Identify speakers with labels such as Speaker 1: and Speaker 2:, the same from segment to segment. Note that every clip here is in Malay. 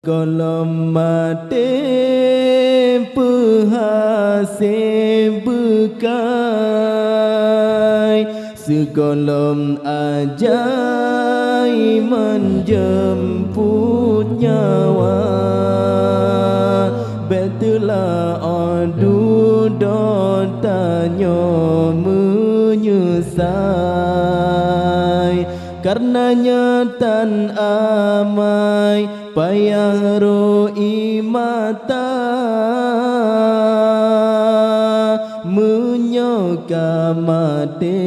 Speaker 1: Kolom mate pehase bekai sekolom ajai menjemput nyawa betulah adu dotanya menyesai karenanya tan amai payah roi mata menyoka mate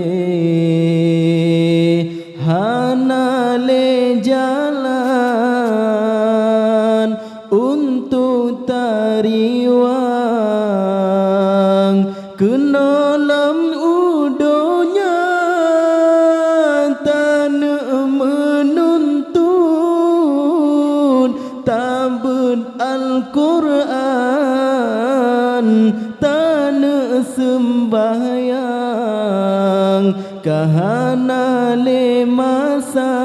Speaker 1: hana le jalan untuk tariwang kena lam udonya tanah menuntun tabut Al-Quran tanah sembahyang kahana le masa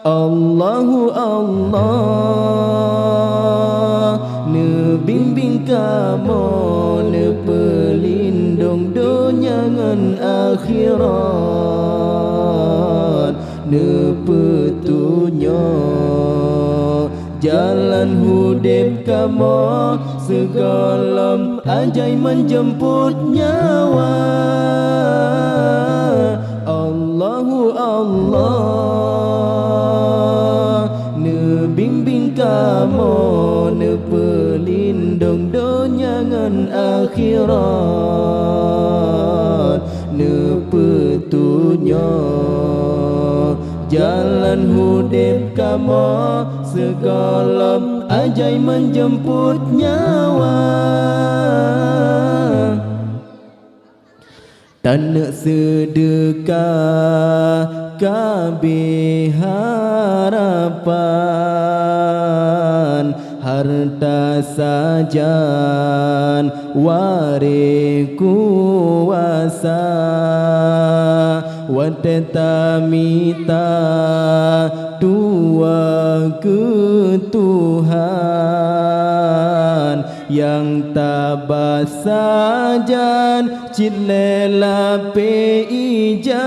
Speaker 1: Allahu Allah ne bimbing kamu ne pelindung dunia ngan akhirat ne petunjuk jalan hudib kamu segala ajai menjemput nyawa Allahu Allah ne bimbing kamu ne pelindung dunia ngan akhirat ne petunjuk jalan hudib kamu segala ajai menjemput nyawa tanah sedekah kabeh harapan harta sajan ware kuasa wateta mita dua ketuhan yang tabas sajan cilela pe ijan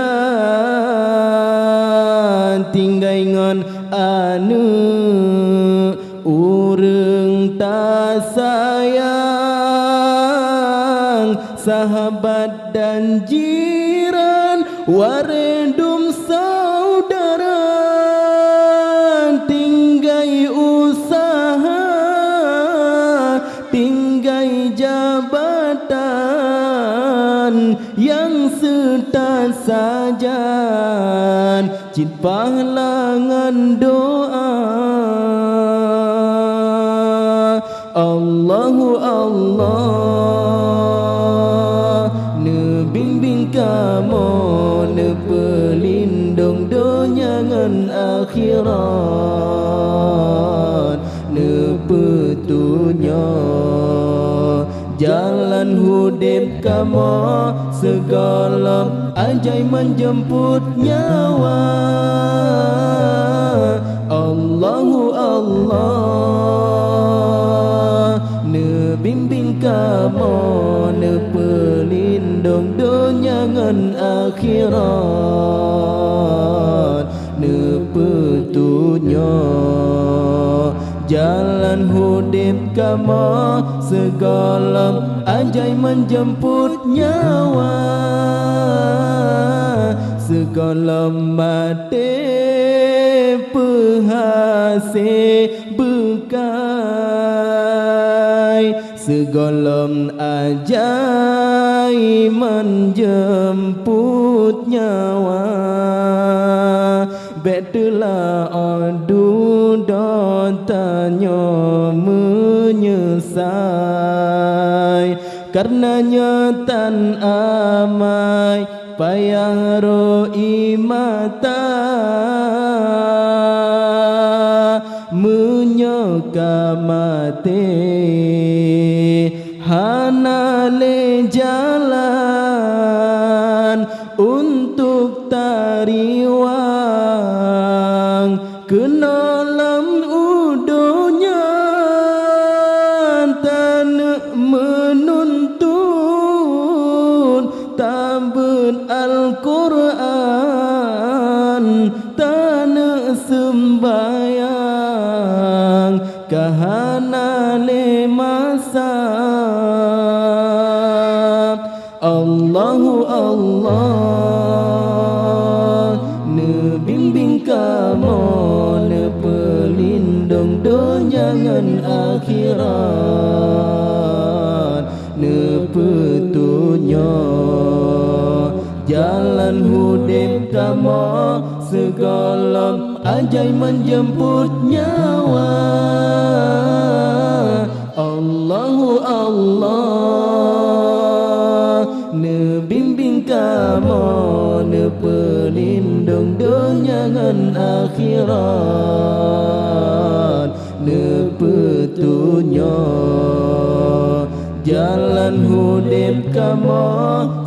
Speaker 1: tinggai ngon anu urang ta sayang sahabat dan jiran warendum saudara tinggai usaha tinggai jabatan yang serta sajan cit pahalangan doa Allahu Allah ne bimbing kamu ne pelindung dunia ngan akhirat ne petunjuk jalan hudib kamu segala ajai menjemput nyawa Allahu Allah ne bimbing kamu ne pelindung dunia ngan akhirat ne petunjuk jalan hudib kamu segala ajai menjemput nyawa segala mate pehase bekai segala ajai menjemput nyawa betulah adu dotanya menyesai karenanya tan amai payah roi mata menyoka mate hana le jalan untuk tariwang kena lam udonya tanah menuntun tabun Al-Quran tanah sembayang kahana le masa Allahu Allah ne bimbing kamu ne pelindung dunia ngan akhirat ne petunjuk jalan hudib kamu segala ajai menjemput nyawa Allahu Allah ne bimbing kamu ne pelindung dunia ngan akhirat ne petunjuk jalan hudib kamu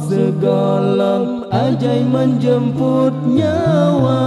Speaker 1: segala ajai menjemput nyawa